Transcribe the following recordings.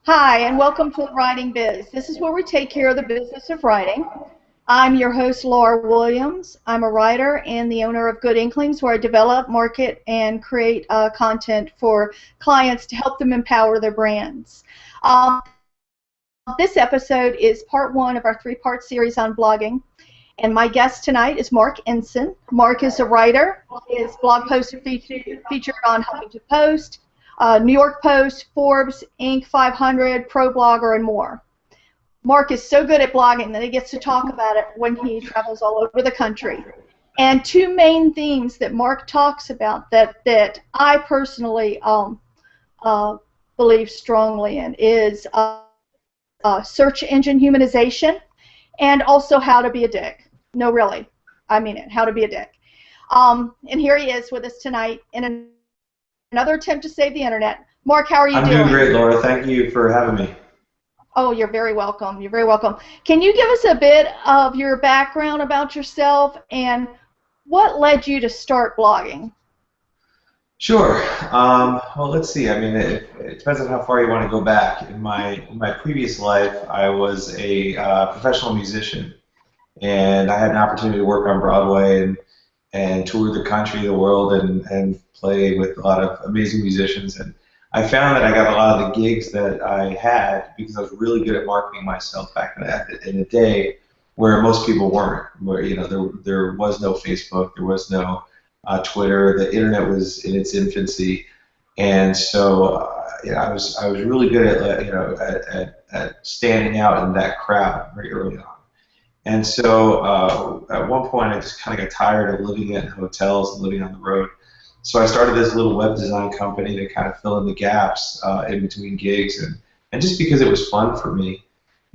Hi, and welcome to Writing Biz. This is where we take care of the business of writing. I'm your host, Laura Williams. I'm a writer and the owner of Good Inklings, where I develop, market, and create content for clients to help them empower their brands. This episode is part one of our three-part series on blogging. And my guest tonight is Marc Ensign. Marc is a writer. His blog posts are featured on Huffington Post, New York Post, Forbes, Inc. 500, ProBlogger, and more. Marc is so good at blogging that he gets to talk about it when he travels all over the country. And two main themes that Marc talks about that I personally believe strongly in is search engine humanization and also how to be a dick. No, really. I mean it. How to be a dick. And here he is with us tonight in another attempt to save the internet. Marc, how are you doing? I'm doing great, Laura. Thank you for having me. Oh, you're very welcome. You're very welcome. Can you give us a bit of your background about yourself and what led you to start blogging? Sure. Well, let's see. I mean, it depends on how far you want to go back. In my previous life, I was a professional musician, and I had an opportunity to work on Broadway and tour the country, the world, and play with a lot of amazing musicians. And I found that I got a lot of the gigs that I had because I was really good at marketing myself back in the day where most people weren't. Where there was no Facebook, there was no Twitter, the internet was in its infancy, and so I was really good at standing out in that crowd very early on. And so at one point I just kind of got tired of living in hotels and living on the road. So I started this little web design company to kind of fill in the gaps in between gigs, and just because it was fun for me.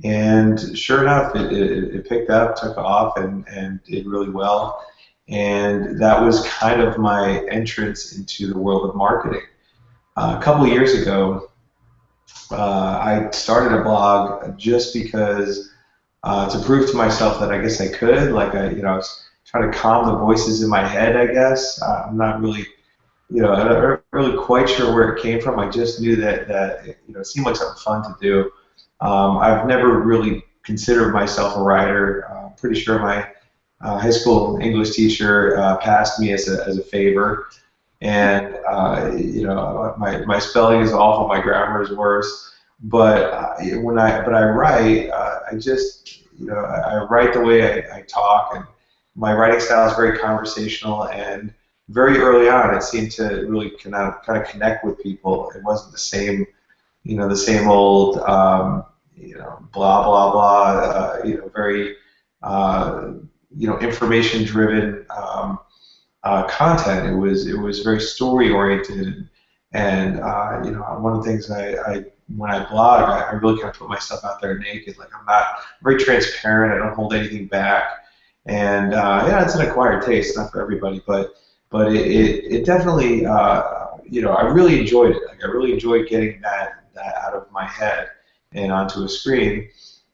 And sure enough, it picked up, took off, and did really well. And that was kind of my entrance into the world of marketing. A couple of years ago, I started a blog just because to prove to myself that I guess I could. I was trying to calm the voices in my head. I guess I'm not really, I'm not really quite sure where it came from. I just knew that it seemed like something fun to do. I've never really considered myself a writer. I'm pretty sure my high school English teacher passed me as a favor, and my spelling is awful, my grammar is worse. But I write, I write the way I talk, and my writing style is very conversational. And very early on, it seemed to really kind of connect with people. It wasn't the same, the same old, blah blah blah, very information-driven content. It was very story-oriented, and one of the things when I blog, I really kind of put myself out there naked. Like I'm very transparent. I don't hold anything back, and it's an acquired taste, not for everybody, but it definitely I really enjoyed it. Like I really enjoyed getting that out of my head and onto a screen.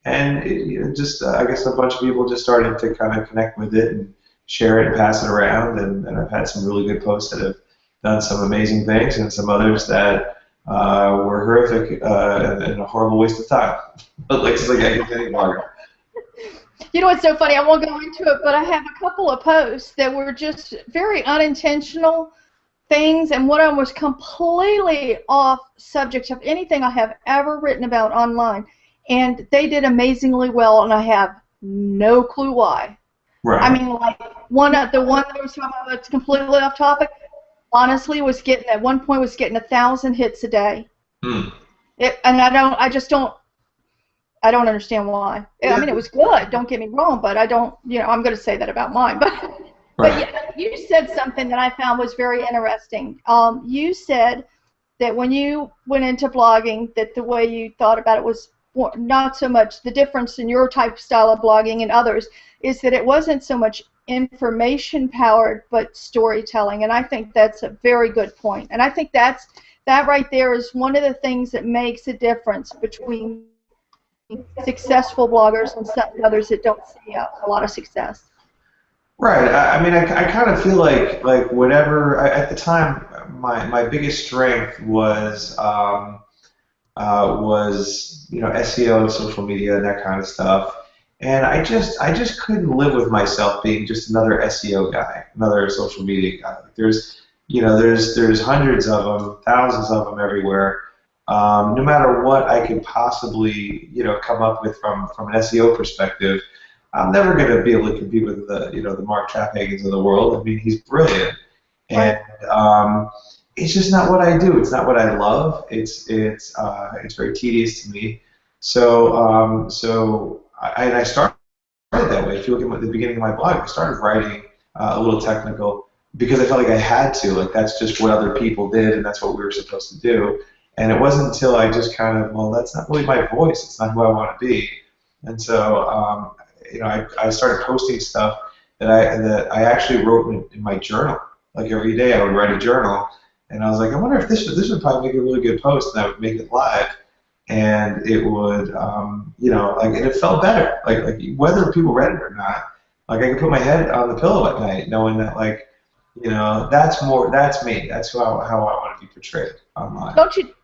And I guess a bunch of people just started to kind of connect with it and share it and pass it around. And I've had some really good posts that have done some amazing things, and some others that were horrific and a horrible waste of time. But it's like any blogger. You know what's so funny? I won't go into it, but I have a couple of posts that were just very unintentional things, and one of them was completely off subject of anything I have ever written about online. And they did amazingly well, and I have no clue why. Right. I mean, like the one that was talking about that's completely off topic, honestly, at one point was getting 1,000 hits a day. And I don't understand why. Yeah. I mean, it was good. Don't get me wrong, but I don't. I'm going to say that about mine, but. Right. But yeah, you said something that I found was very interesting. You said that when you went into blogging, that the way you thought about it was not so much the difference in your type style of blogging and others is that it wasn't so much information powered but storytelling, and I think that's a very good point. And I think that right there is one of the things that makes a difference between successful bloggers and some others that don't see a lot of success. Right. I mean, I kind of feel like whatever at the time, my biggest strength was was SEO, social media, and that kind of stuff. And I just couldn't live with myself being just another SEO guy, another social media guy. Like there's hundreds of them, thousands of them everywhere. No matter what I could possibly come up with from an SEO perspective, I'm never going to be able to compete with the Marc of the world. I mean, he's brilliant, and it's just not what I do. It's not what I love. It's very tedious to me. So I started that way. If you look at the beginning of my blog, I started writing a little technical because I felt like I had to. Like that's just what other people did, and that's what we were supposed to do. And it wasn't until I just kind of, well, that's not really my voice. It's not who I want to be. And so, I started posting stuff that I actually wrote in my journal. Like every day, I would write a journal, and I was like, I wonder if this would probably make a really good post, and I would make it live, and it would, and it felt better. Like whether people read it or not, like I could put my head on the pillow at night, knowing that that's me. That's how I want to be portrayed online.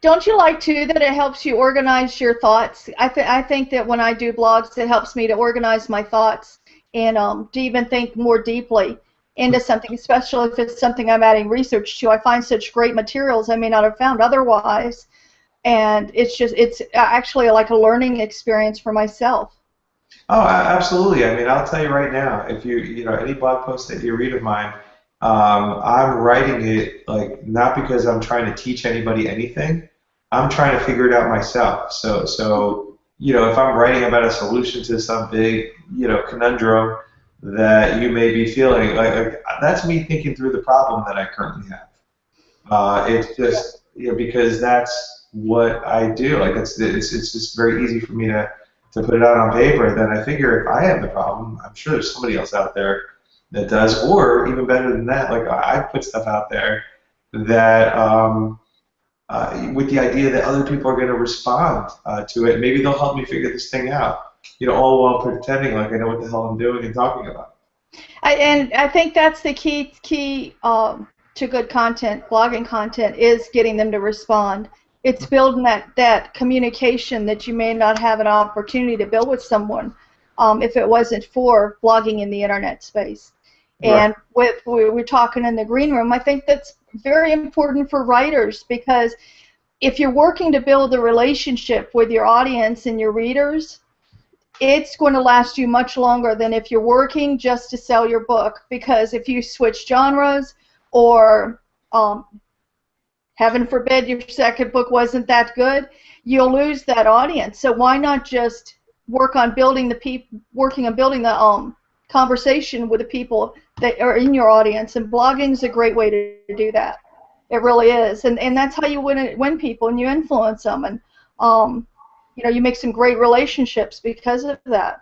Don't you like too that it helps you organize your thoughts? I think that when I do blogs, it helps me to organize my thoughts and to even think more deeply into something, especially if it's something I'm adding research to. I find such great materials I may not have found otherwise, and it's actually like a learning experience for myself. Oh, absolutely. I mean, I'll tell you right now, if any blog post that you read of mine, I'm writing it like not because I'm trying to teach anybody anything. I'm trying to figure it out myself. So if I'm writing about a solution to some big, conundrum that you may be feeling, like that's me thinking through the problem that I currently have. It's just because that's what I do. Like it's just very easy for me to put it out on paper. Then I figure if I have the problem, I'm sure there's somebody else out there that does, or even better than that, like I put stuff out there that with the idea that other people are going to respond to it. Maybe they'll help me figure this thing out, all while pretending like I know what the hell I'm doing and talking about. I think that's the key to good content, blogging content, is getting them to respond. It's building that communication that you may not have an opportunity to build with someone if it wasn't for blogging in the internet space. And we're talking in the green room, I think that's very important for writers, because if you're working to build a relationship with your audience and your readers, it's going to last you much longer than if you're working just to sell your book. Because if you switch genres, or heaven forbid your second book wasn't that good, you'll lose that audience. So why not just work on building the conversation with the people that are in your audience? And blogging is a great way to do that. It really is, and that's how you win people, and you influence them, and you make some great relationships because of that.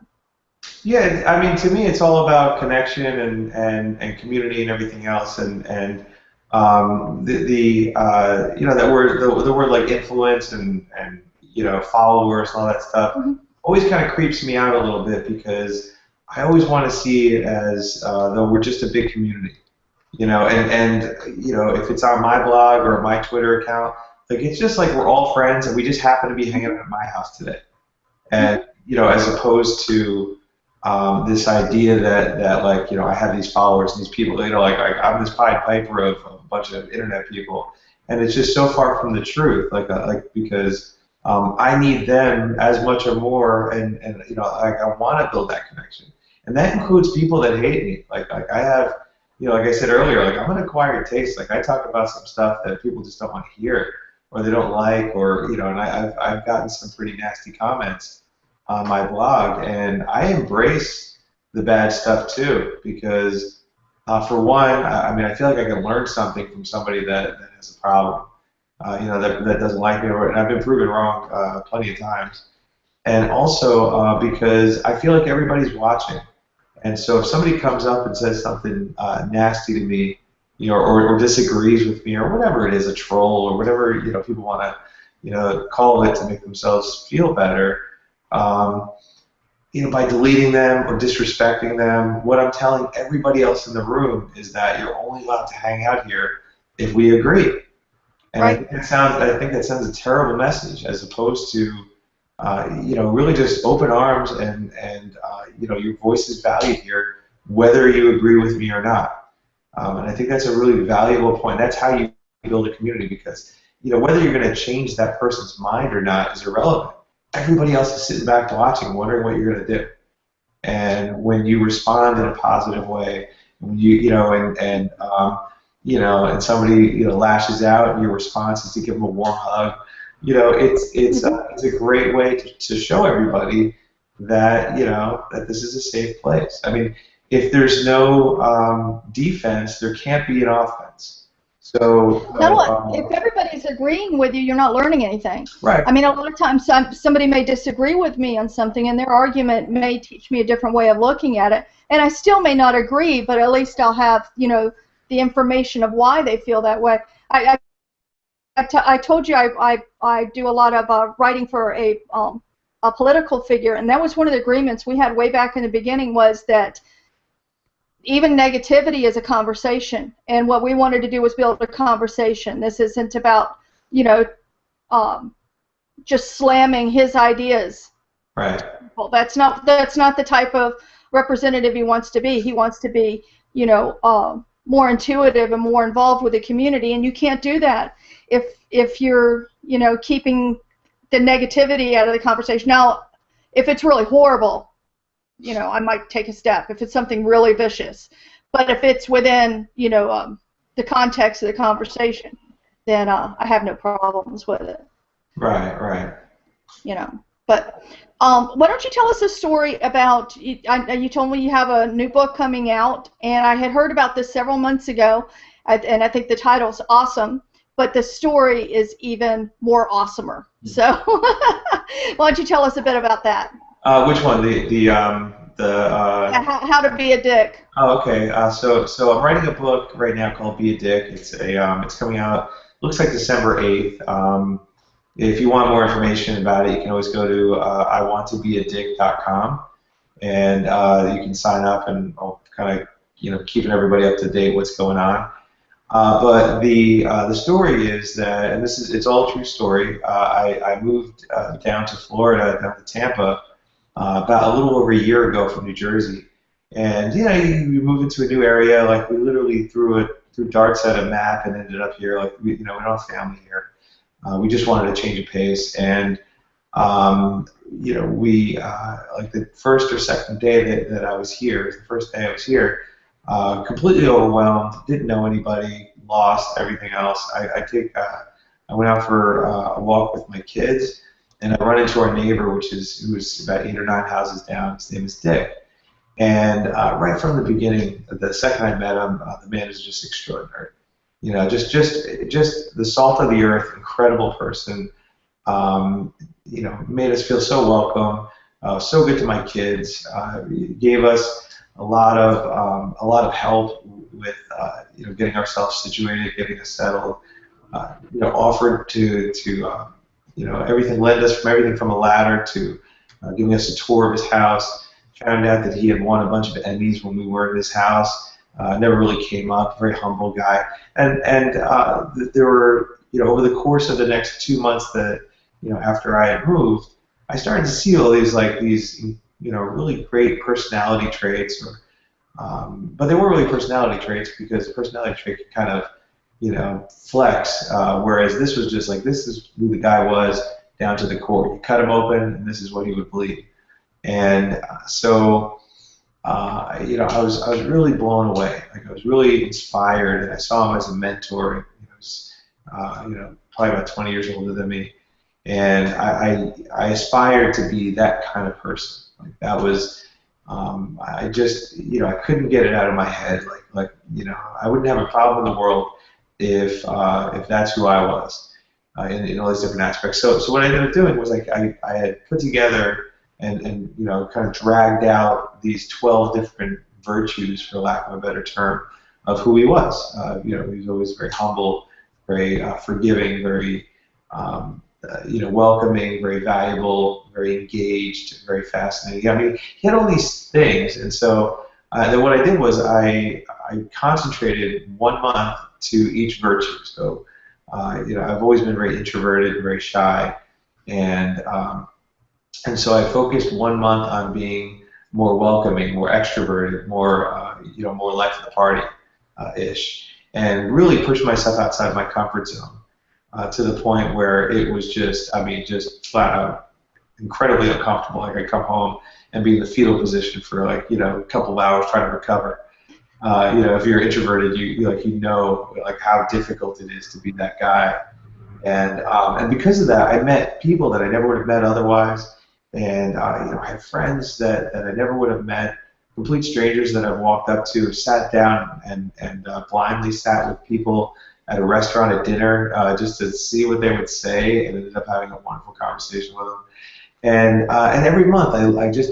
Yeah, I mean, to me, it's all about connection and community and everything else, and that word the word like influence and followers and all that stuff always kind of creeps me out a little bit, because I always want to see it as though we're just a big community, and if it's on my blog or my Twitter account, like it's just like we're all friends and we just happen to be hanging out at my house today, and as opposed to this idea that like I have these followers and these people, like I'm this Pied Piper of a bunch of internet people, and it's just so far from the truth, because I need them as much or more, and like I want to build that connection. And that includes people that hate me. Like I have, like I said earlier, like I'm an acquired taste. Like I talk about some stuff that people just don't want to hear, or they don't like, or and I've gotten some pretty nasty comments on my blog, and I embrace the bad stuff too, because for one, I mean I feel like I can learn something from somebody that has a problem, that doesn't like me, and I've been proven wrong plenty of times. And also because I feel like everybody's watching. And so if somebody comes up and says something nasty to me, or disagrees with me, or whatever it is, a troll, or whatever people want to call it to make themselves feel better, by deleting them or disrespecting them, what I'm telling everybody else in the room is that you're only allowed to hang out here if we agree. And Right. I think that sends a terrible message, as opposed to, really just open arms and your voice is valued here, whether you agree with me or not. And I think that's a really valuable point. That's how you build a community, because, whether you're going to change that person's mind or not is irrelevant. Everybody else is sitting back watching, wondering what you're going to do. And when you respond in a positive way, when and somebody lashes out, and your response is to give them a warm hug, it's a great way to show everybody that that this is a safe place. I mean, if there's no defense, there can't be an offense. So No, if everybody's agreeing with you, you're not learning anything. right. I mean, a lot of times somebody may disagree with me on something, and their argument may teach me a different way of looking at it, and I still may not agree, but at least I'll have, the information of why they feel that way. I told you I do a lot of writing for a political figure, and that was one of the agreements we had way back in the beginning, was that even negativity is a conversation, and what we wanted to do was build a conversation. This isn't about, just slamming his ideas. Right. Well, that's not the type of representative he wants to be. He wants to be, more intuitive and more involved with the community, and you can't do that if you're, keeping the negativity out of the conversation. Now, if it's really horrible, I might take a step if it's something really vicious. But if it's within, the context of the conversation, then I have no problems with it. Right. But why don't you tell us a story about, you told me you have a new book coming out, and I had heard about this several months ago, and I think the title's awesome, but the story is even more awesomer. So why don't you tell us a bit about that? Which one? How to be a dick. Oh, okay. So I'm writing a book right now called Be a Dick. It's coming out. Looks like December 8th. If you want more information about it, you can always go to iwanttobeadick.com, and you can sign up, and I'll kind of keeping everybody up to date what's going on. But the story is that, and it's all a true story. I moved down to Florida, down to Tampa, about a little over a year ago from New Jersey, and you move into a new area. Like, we literally threw darts at a map and ended up here. Like, we don't have family here. We just wanted to change of pace, and we like the first or second day that I was here, the first day I was here, completely overwhelmed, didn't know anybody, lost everything else. I went out for a walk with my kids, and I run into our neighbor, who was about 8 or 9 houses down. His name is Dick, and right from the beginning, the second I met him, the man is just extraordinary. Just the salt of the earth, incredible person. Made us feel so welcome, so good to my kids. Gave us a lot of help with getting ourselves situated, getting us settled. Offered to everything, led us from everything from a ladder to giving us a tour of his house. Found out that he had won a bunch of Emmys when we were in his house. Never really came up. Very humble guy. And there were, over the course of the next 2 months that, after I had moved, I started to see all these really great personality traits, but they weren't really personality traits, because the personality trait could kind of, flex, whereas this was just like, this is who the guy was down to the core. You cut him open, and this is what he would believe. And so, I was really blown away. Like, I was really inspired, and I saw him as a mentor. He was, probably about 20 years older than me, and I aspired to be that kind of person. Like, that was, I just, I couldn't get it out of my head. I wouldn't have a problem in the world if that's who I was, in all these different aspects. So what I ended up doing was, like, I had put together and kind of dragged out these 12 different virtues, for lack of a better term, of who he was. He was always very humble, very forgiving, very welcoming, very valuable, very engaged, very fascinating. I mean, he had all these things, and so then what I did was I concentrated 1 month to each virtue. So I've always been very introverted and very shy, and so I focused 1 month on being more welcoming, more extroverted, more life of the party ish, and really pushed myself outside my comfort zone to the point where it was just, just flat out incredibly uncomfortable. Like I'd come home and be in the fetal position for a couple of hours trying to recover. If you're introverted, you know how difficult it is to be that guy. And because of that, I met people that I never would have met otherwise, and I had friends that I never would have met, complete strangers that I've walked up to, sat down and blindly sat with people at a restaurant at dinner just to see what they would say, and ended up having a wonderful conversation with them. And every month I just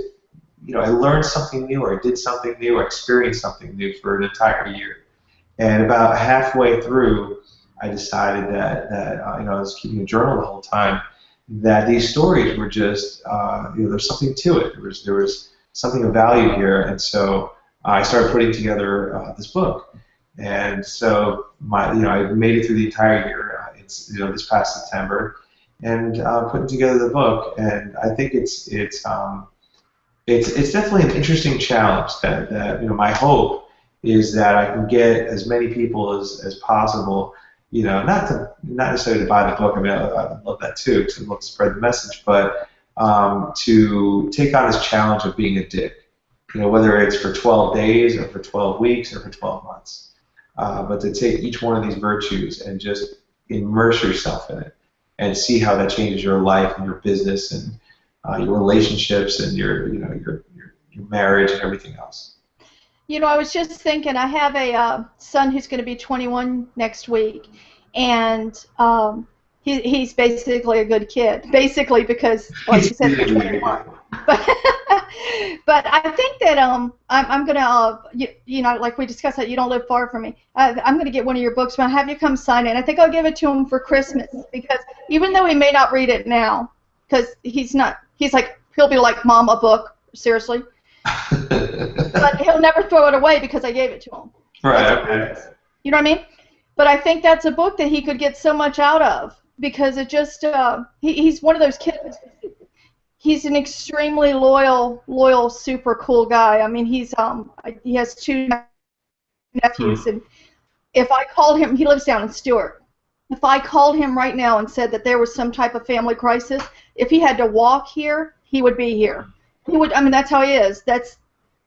I learned something new, or I did something new, or experienced something new for an entire year. And about halfway through, I decided that I was keeping a journal the whole time, that these stories were just there's something to it. There was something of value here, and so I started putting together this book. And so I made it through the entire year. It's this past September, and putting together the book. And I think it's definitely an interesting challenge. That my hope is that I can get as many people as possible. Not necessarily to buy the book. I mean, I love that too, because I love to spread the message. But to take on this challenge of being a dick. Whether it's for 12 days or for 12 weeks or for 12 months. But to take each one of these virtues and just immerse yourself in it and see how that changes your life and your business and your relationships and your marriage and everything else. I was just thinking, I have a son who's going to be 21 next week, and he's basically a good kid. Basically because, like you said, he's 21. But I think that I'm going to, like we discussed, that you don't live far from me. I'm going to get one of your books, but I'll have you come sign it. And I think I'll give it to him for Christmas, because even though he may not read it now, because he'll be like, Mom, a book, seriously. But he'll never throw it away because I gave it to him. Right, okay. You know what I mean? But I think that's a book that he could get so much out of, because it just, he's one of those kids. He's an extremely loyal, super cool guy. I mean, he has 2 nephews, and if I called him, he lives down in Stewart. If I called him right now and said that there was some type of family crisis, if he had to walk here, he would be here. He would. I mean, that's how he is.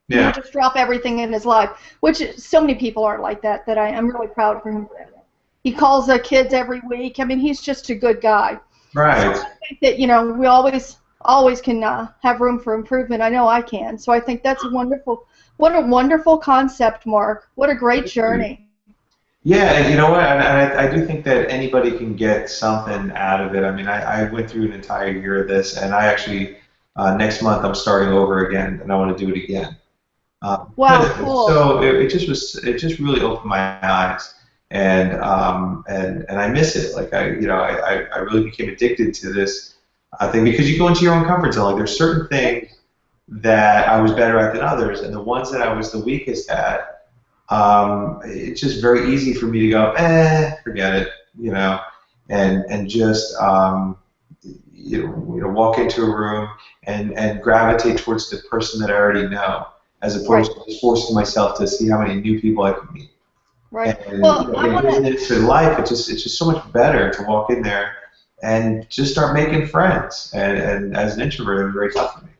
He would just drop everything in his life, which so many people are like that. That I'm really proud for him. He calls the kids every week. I mean, he's just a good guy. Right. So I think that we always can have room for improvement. I know I can. So I think that's wonderful. What a wonderful concept, Marc. What a great journey. Yeah, and you know what? And I do think that anybody can get something out of it. I mean, I went through an entire year of this, and I actually next month I'm starting over again, and I want to do it again. Wow, cool. So it just really opened my eyes, and I miss it. Like I really became addicted to this thing, because you go into your own comfort zone. Like there's certain things that I was better at than others, and the ones that I was the weakest at. It's just very easy for me to go, forget it, and just walk into a room and gravitate towards the person that I already know, as opposed to just forcing myself to see how many new people I can meet. Right. And in business and life, it's just so much better to walk in there and just start making friends. And as an introvert, it was very tough for me.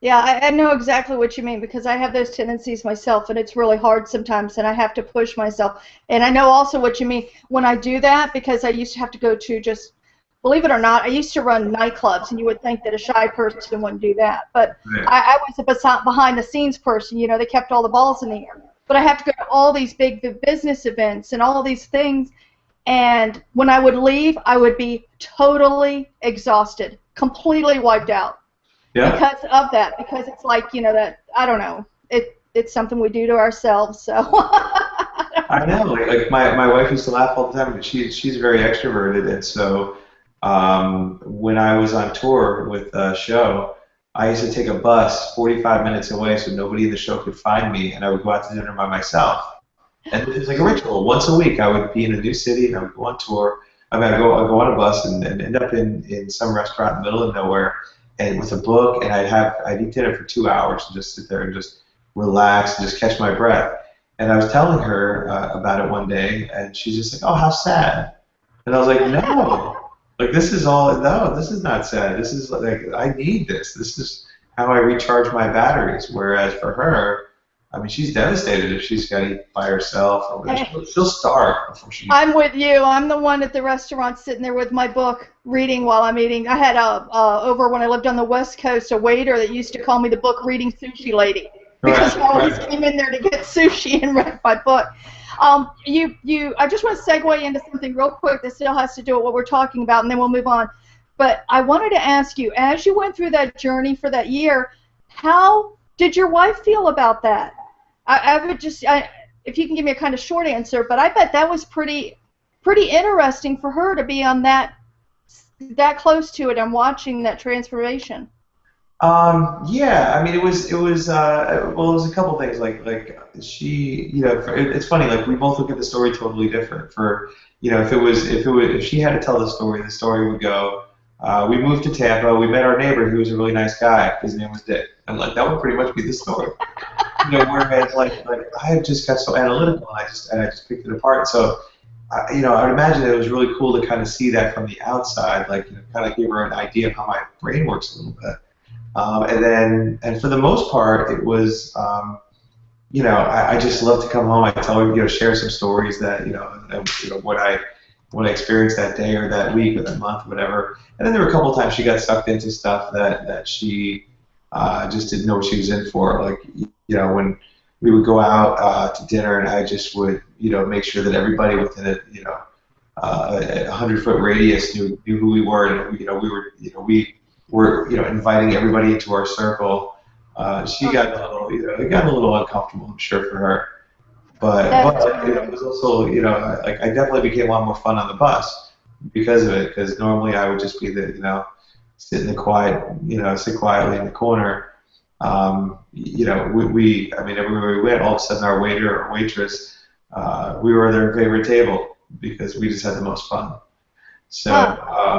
Yeah, I know exactly what you mean, because I have those tendencies myself, and it's really hard sometimes, and I have to push myself. And I know also what you mean when I do that, because I used to have to go to just, believe it or not, I used to run nightclubs, and you would think that a shy person wouldn't do that. But I was a behind-the-scenes person. They kept all the balls in the air. But I have to go to all these big business events and all these things, and when I would leave, I would be totally exhausted, completely wiped out. Yeah. Because of that, because it's like, that, I don't know, it's something we do to ourselves, so. I know, like my wife used to laugh all the time, but she's very extroverted, and so when I was on tour with a show, I used to take a bus 45 minutes away so nobody in the show could find me, and I would go out to dinner by myself. And it was like a ritual. Once a week, I would be in a new city and I would go on tour. I mean, I'd go on a bus and end up in some restaurant in the middle of nowhere, and with a book, and I'd eat dinner for 2 hours and just sit there and just relax and just catch my breath. And I was telling her about it one day, and she's just like, "Oh, how sad." And I was like, "No, like this is all. No, this is not sad. This is like I need this. This is how I recharge my batteries." Whereas for her, I mean, she's devastated if she's got to eat by herself, or she'll starve before she. I'm with you. I'm the one at the restaurant sitting there with my book, reading while I'm eating. I had over when I lived on the West Coast, a waiter that used to call me the book reading sushi lady because I always came in there to get sushi and read my book. I just want to segue into something real quick that still has to do with what we're talking about, and then we'll move on. But I wanted to ask you, as you went through that journey for that year, how did your wife feel about that? I would just, if you can give me a kind of short answer, but I bet that was pretty interesting for her to be on that close to it and watching that transformation. Yeah, I mean, it was well, it was a couple things like she, it's funny, like we both look at the story totally different. For if she had to tell the story would go, we moved to Tampa, we met our neighbor who was a really nice guy, his name was Dick, and like that would pretty much be the story. Whereas like I just got so analytical and I just picked it apart. So I would imagine it was really cool to kind of see that from the outside, like kind of give her an idea of how my brain works a little bit. And for the most part, it was, I just love to come home. I tell her, share some stories that, what I experienced that day or that week or that month, or whatever. And then there were a couple of times she got sucked into stuff that she just didn't know what she was in for. Like, when we would go out to dinner, and I just would, make sure that everybody within a 100-foot radius knew who we were, and we were inviting everybody into our circle. She got it got a little uncomfortable, I'm sure, for her. But it was also, like I definitely became a lot more fun on the bus because of it. Because normally I would just be sit in the quiet, sit quietly in the corner. I mean, everywhere we went, all of a sudden our waiter or waitress, we were their favorite table because we just had the most fun. So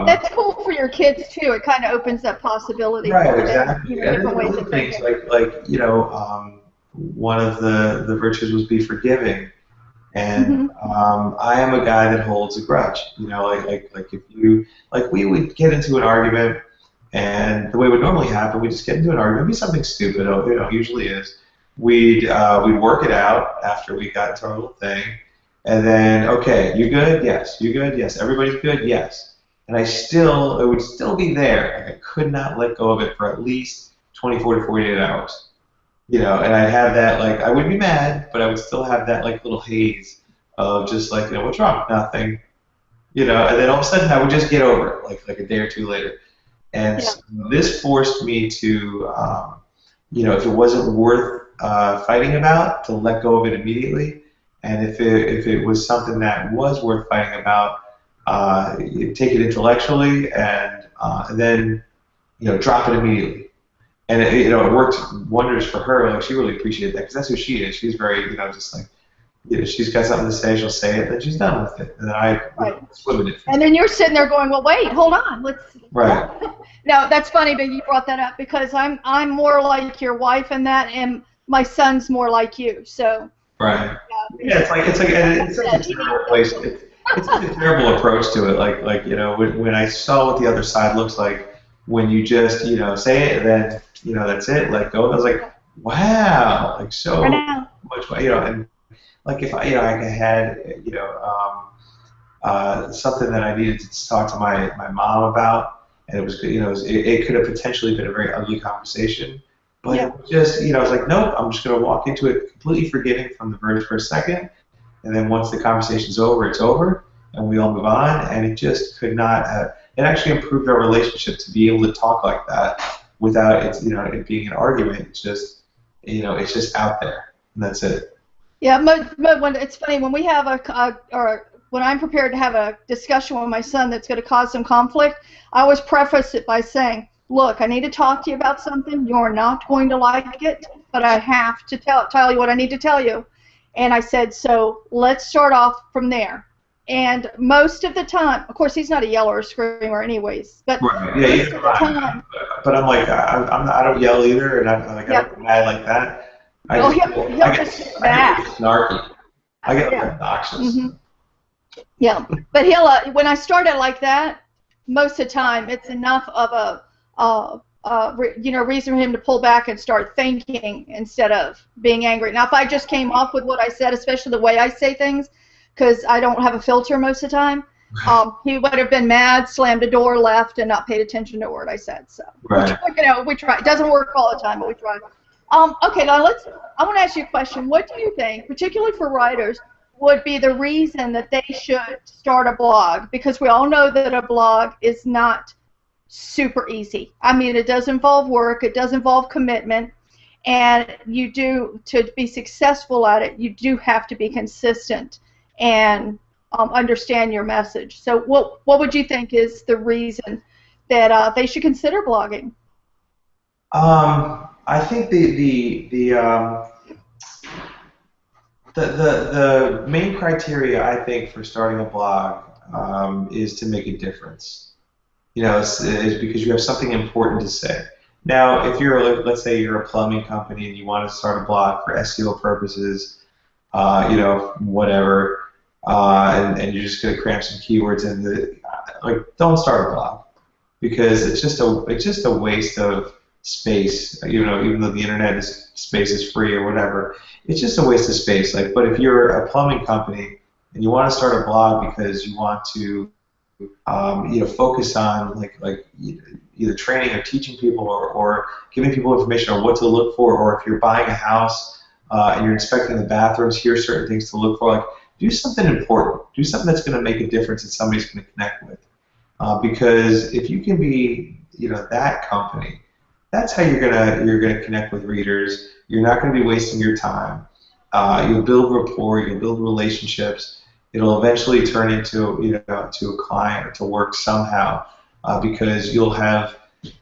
that's cool for your kids too. It kind of opens that possibility. Right, exactly. And different ways of things one of the virtues was be forgiving, and I am a guy that holds a grudge. Like if you we would get into an argument, and the way it would normally happen, we just get into an argument. It'd be something stupid. Usually is. We'd work it out after we got into our little thing. And then, okay, you good? Yes. You good? Yes. Everybody's good? Yes. And it would still be there. Like I could not let go of it for at least 24 to 48 hours. And I'd have that, I wouldn't be mad, but I would still have that, little haze of just, what's wrong? Nothing. And then all of a sudden I would just get over it, like a day or two later. And so this forced me to, if it wasn't worth fighting about, to let go of it immediately. And if it was something that was worth fighting about, take it intellectually and then drop it immediately. And it worked wonders for her. Like she really appreciated that because that's who she is. She's very just she's got something to say, she'll say it, then she's done with it, and then I swim in it. And then you're sitting there going, well, wait, hold on, let's. Right. No, that's funny that you brought that up because I'm more like your wife in that, and my son's more like you. So. Right. Yeah, it's such a terrible place. It's such a terrible approach to it. Like when I saw what the other side looks like, when you just say it and then that's it, let go. I was like, wow, like so much, and like if I had something that I needed to talk to my mom about, and it was it could have potentially been a very ugly conversation. But it was just, I was like, nope, I'm just going to walk into it completely forgiving from the very first second. And then once the conversation's over, it's over, and we all move on. And it just could not have, it actually improved our relationship to be able to talk like that without it, it being an argument. It's just, it's just out there, and that's it. Yeah, but when it's funny, when we have or when I'm prepared to have a discussion with my son that's going to cause some conflict, I always preface it by saying, look, I need to talk to you about something. You're not going to like it, but I have to tell you what I need to tell you. And I said, so let's start off from there. And most of the time, of course, he's not a yeller or screamer anyways, but Right. Yeah, most of the time, but I'm like, I don't yell either, and I'm like, I don't get mad like that. well, he'll just get mad. I get snarky. I get like obnoxious. Mm-hmm. Yeah, but he'll when I started like that, most of the time it's enough of a reason for him to pull back and start thinking instead of being angry. Now, if I just came off with what I said, especially the way I say things, because I don't have a filter most of the time, he would have been mad, slammed a door, left, and not paid attention to a word I said. So, right. we try. It doesn't work all the time, but we try. Okay, now I want to ask you a question. What do you think, particularly for writers, would be the reason that they should start a blog? Because we all know that a blog is not super easy. I mean, it does involve work, it does involve commitment, and you do, to be successful at it, you do have to be consistent and understand your message. So what would you think is the reason that they should consider blogging? I think the main criteria, I think, for starting a blog is to make a difference. Is because you have something important to say. Now, if let's say you're a plumbing company and you want to start a blog for SEO purposes, whatever, and you're just going to cram some keywords in, don't start a blog, because it's just a waste of space. Even though the internet space is free or whatever, it's just a waste of space. But if you're a plumbing company and you want to start a blog because you want to focus on either training or teaching people or giving people information on what to look for, or if you're buying a house and you're inspecting the bathrooms, here's certain things to look for. Do something important. Do something that's going to make a difference that somebody's going to connect with. Because if you can be, that company, that's how you're gonna connect with readers. You're not going to be wasting your time. You'll build rapport. You'll build relationships. It'll eventually turn into to a client or to work somehow, because you'll have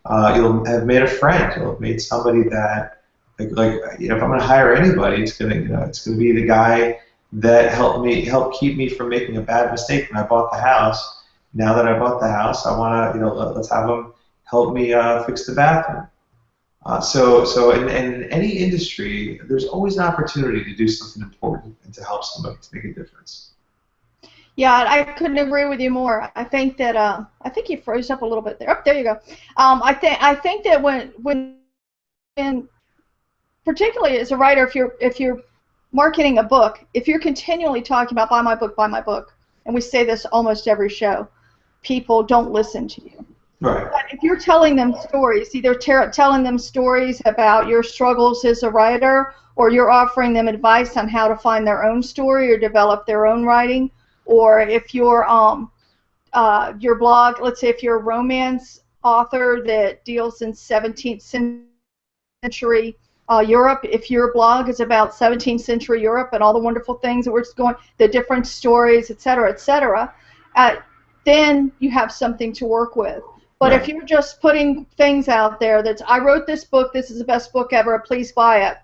made a friend. You'll have made somebody that if I'm going to hire anybody, it's going to be the guy that helped keep me from making a bad mistake when I bought the house. Now that I bought the house, I want to let's have them help me fix the bathroom. So in any industry, there's always an opportunity to do something important and to help somebody, to make a difference. Yeah, I couldn't agree with you more. I think that I think you froze up a little bit there. Oh, there you go. I think that when particularly as a writer, if you're marketing a book, if you're continually talking about buy my book, and we say this almost every show, people don't listen to you. Right. But if you're telling them stories, either telling them stories about your struggles as a writer, or you're offering them advice on how to find their own story or develop their own writing, or if you're your blog, let's say if you're a romance author that deals in 17th century Europe, if your blog is about 17th century Europe and all the wonderful things that were going, the different stories, etc., then you have something to work with. But right. If you're just putting things out there that's, I wrote this book, this is the best book ever, please buy it,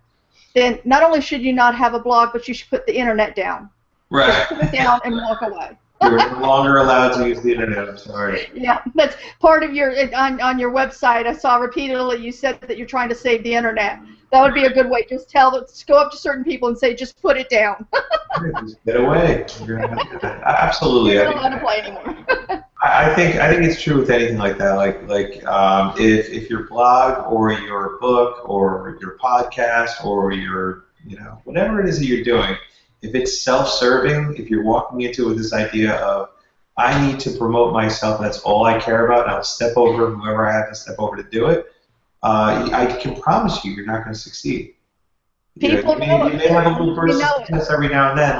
then not only should you not have a blog, but you should put the internet down. Right. Just put it down and walk away. You're no longer allowed to use the internet. I'm sorry. Yeah, that's part of your on your website. I saw repeatedly you said that you're trying to save the internet. That would be a good way. Just go up to certain people and say, just put it down. Just get away. You're gonna have to do that. Absolutely. You're not allowed to play anymore. I think it's true with anything like that. If your blog or your book or your podcast or your whatever it is that you're doing, if it's self-serving, if you're walking into it with this idea of I need to promote myself, that's all I care about, and I'll step over whoever I have to step over to do it, I can promise you're not going to succeed. People know it. You may have a little burst of success every now and then,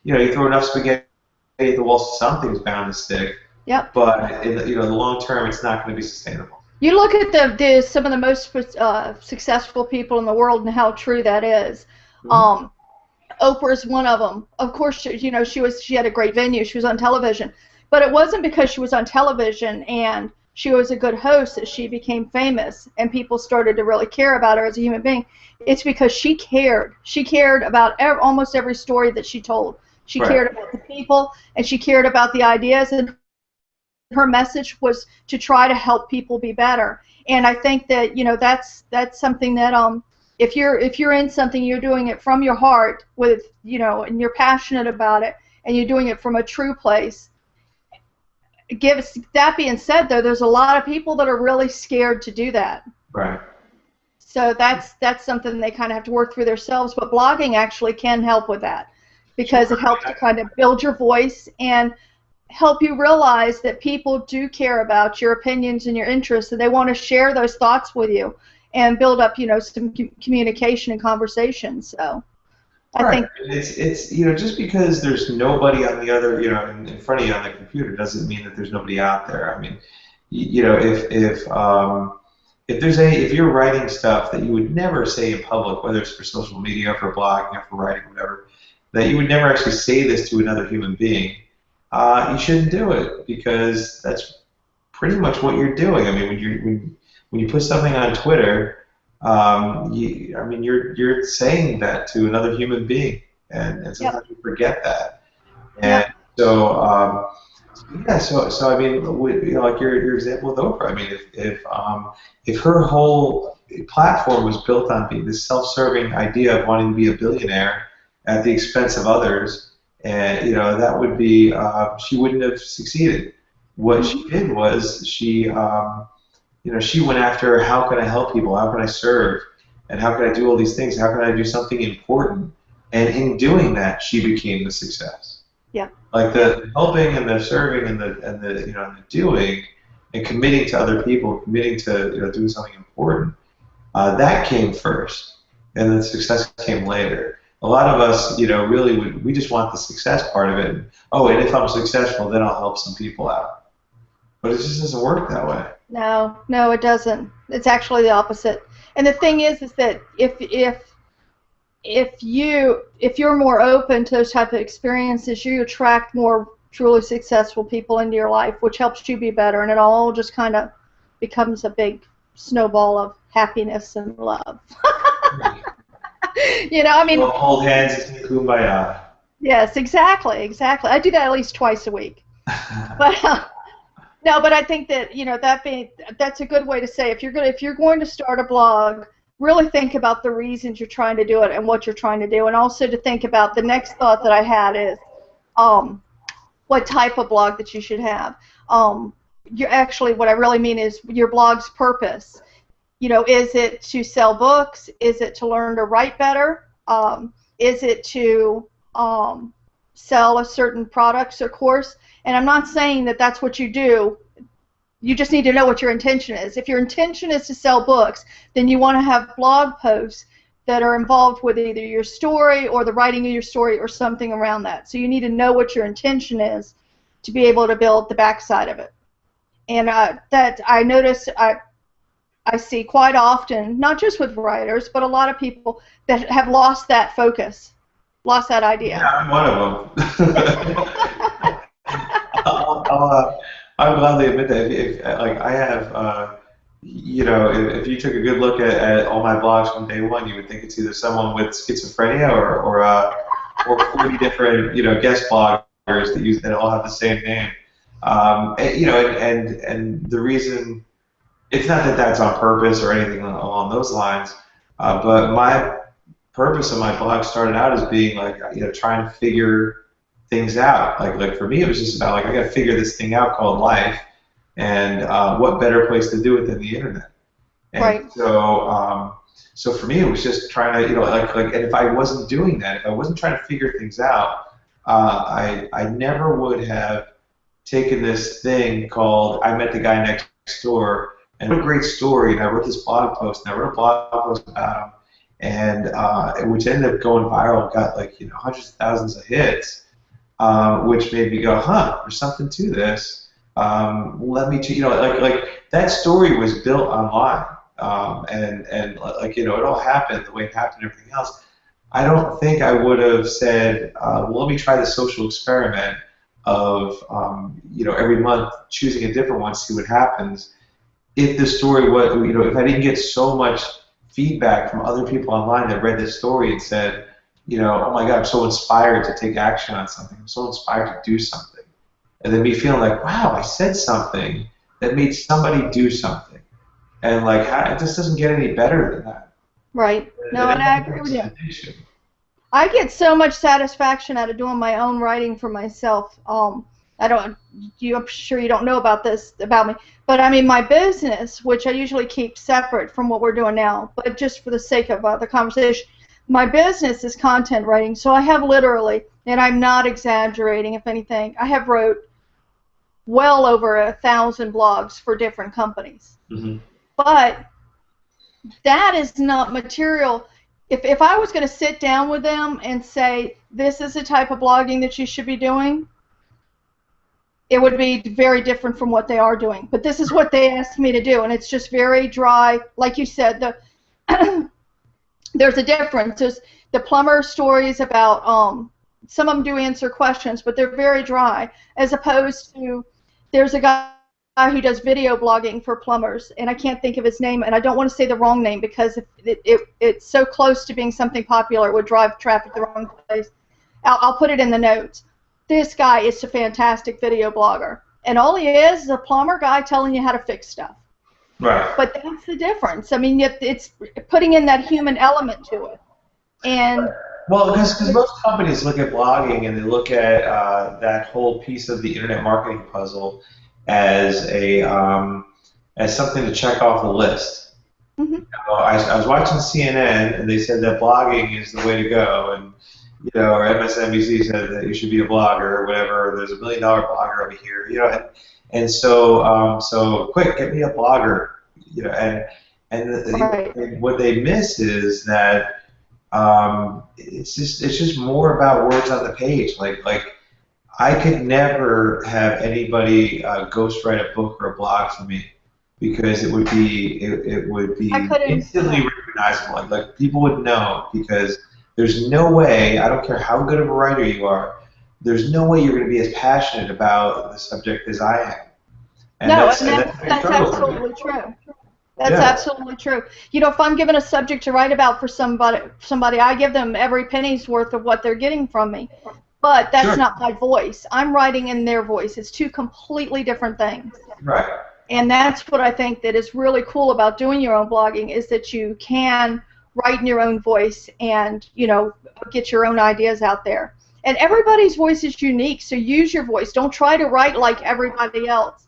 you throw enough spaghetti at the wall, something's bound to stick. Yep. But in the long term, it's not going to be sustainable. You look at some of the most successful people in the world and how true that is. Mm-hmm. Oprah's one of them. Of course, she had a great venue. She was on television, but it wasn't because she was on television and she was a good host that she became famous and people started to really care about her as a human being. It's because she cared. She cared about almost every story that she told. She Right. cared about the people, and she cared about the ideas, and her message was to try to help people be better. And I think that, you know, that's something that if you're in something, you're doing it from your heart with, you know, and you're passionate about it, and you're doing it from a true place. That being said, though, there's a lot of people that are really scared to do that. Right. So that's something they kind of have to work through themselves. But blogging actually can help with that, because Sure. it helps to kind of build your voice and help you realize that people do care about your opinions and your interests, and they want to share those thoughts with you and build up, you know, some communication and conversation. So I Right. think It's you know, just because there's nobody on the other, you know, in front of you on the computer doesn't mean that there's nobody out there. I mean, you know, if you're writing stuff that you would never say in public, whether it's for social media, for blogging, or for writing, whatever, that you would never actually say this to another human being, you shouldn't do it, because that's pretty much what you're doing. I mean, when you put something on Twitter, I mean, you're saying that to another human being, and yep, sometimes we forget that. And yep, so, yeah, so I mean, you know, like your example with Oprah. I mean, if her whole platform was built on being this self-serving idea of wanting to be a billionaire at the expense of others, and you know, that would be she wouldn't have succeeded. What she hmm, did was you know, she went after, how can I help people? How can I serve? And how can I do all these things? How can I do something important? And in doing that, she became the success. yep, Like yep, the helping and the serving and the you know, and the doing and committing to other people, committing to, you know, doing something important. That came first, and then success came later. A lot of us, you know, really we just want the success part of it. Oh, and if I'm successful, then I'll help some people out. But it just doesn't work that way. no, no, it doesn't. It's actually the opposite. And the thing is that if you're more open to those type of experiences, you attract more truly successful people into your life, which helps you be better, and it all just kind of becomes a big snowball of happiness and love. You know, I We'll mean, hold hands and sing Kumbaya. yes, exactly, exactly. I do that at least twice a week. But no, but I think that, you know, that's a good way to say, if you're going to start a blog, really think about the reasons you're trying to do it and what you're trying to do, and also to think about the next thought that I had is um, what type of blog that you should have. You actually, what I really mean is your blog's purpose. You know, is it to sell books? Is it to learn to write better? Is it to sell a certain products or course? And I'm not saying that that's what you do. You just need to know what your intention is. If your intention is to sell books, then you want to have blog posts that are involved with either your story or the writing of your story or something around that. So you need to know what your intention is to be able to build the backside of it. And that I notice I see quite often, not just with writers, but a lot of people that have lost that focus, lost that Yeah, idea. I'm one of them. I'll gladly admit that like I have, you know, if you took a good look at all my blogs from day one, you would think it's either someone with schizophrenia or 40 different, you know, guest bloggers that all have the same name. You know, and the reason, it's not that that's on purpose or anything along those lines, but my purpose of my blog started out as being like, you know, trying to figure things out. Like for me, it was just about like, I got to figure this thing out called life, and what better place to do it than the internet. And Right. so for me, it was just trying to, you know, and if I wasn't doing that, if I wasn't trying to figure things out, I never would have taken this thing called I Met the Guy Next Door, and what a great story, and I wrote this blog post, and I wrote a blog post about him, and which ended up going viral, got like, you know, hundreds of thousands of hits, which made me go, huh, there's something to this. Let me, you know, like that story was built online, and like, you know, it all happened the way it happened and everything else. I don't think I would have said, well, let me try the social experiment every month choosing a different one, see what happens. If the story was, if I didn't get so much feedback from other people online that read this story and said, oh my God, I'm so inspired to take action on something. I'm so inspired to do something. And then me feeling like, wow, I said something that made somebody do something. And like, it just doesn't get any better than that. Right. No, and I agree with you. I get so much satisfaction out of doing my own writing for myself. I'm sure you don't know about this about me, but I mean my business, which I usually keep separate from what we're doing now, but just for the sake of the conversation, my business is content writing. So I have literally, and I'm not exaggerating, if anything, I have wrote well over 1,000 blogs for different companies. Mm-hmm. But that is not material. If I was going to sit down with them and say, this is the type of blogging that you should be doing, it would be very different from what they are doing. But this is what they asked me to do, and it's just very dry. Like you said, there's a difference. There's the plumber stories about, some of them do answer questions, but they're very dry, as opposed to, there's a guy who does video blogging for plumbers, and I can't think of his name, and I don't want to say the wrong name because it's so close to being something popular it would drive traffic the wrong place. I'll put it in the notes. This guy is a fantastic video blogger, and all he is a plumber guy telling you how to fix stuff. Right. But that's the difference. I mean, it's putting in that human element to it. And well, because most companies look at blogging and they look at that whole piece of the internet marketing puzzle as as something to check off the list. Mm-hmm. I was watching CNN and they said that blogging is the way to go, and or MSNBC said that you should be a blogger or whatever. Or there's $1 million blogger over here, and so quick, get me a blogger, and what they miss is that it's just more about words on the page, like. I could never have anybody ghostwrite a book or a blog for me because it would be instantly recognizable. Like people would know, because there's no way, I don't care how good of a writer you are, there's no way you're going to be as passionate about the subject as I am. And that's absolutely true. That's absolutely true. If I'm given a subject to write about for somebody, I give them every penny's worth of what they're getting from me. But that's not my voice. I'm writing in their voice. It's two completely different things. Right. And that's what I think that is really cool about doing your own blogging, is that you can write in your own voice and, get your own ideas out there. And everybody's voice is unique, so use your voice. Don't try to write like everybody else.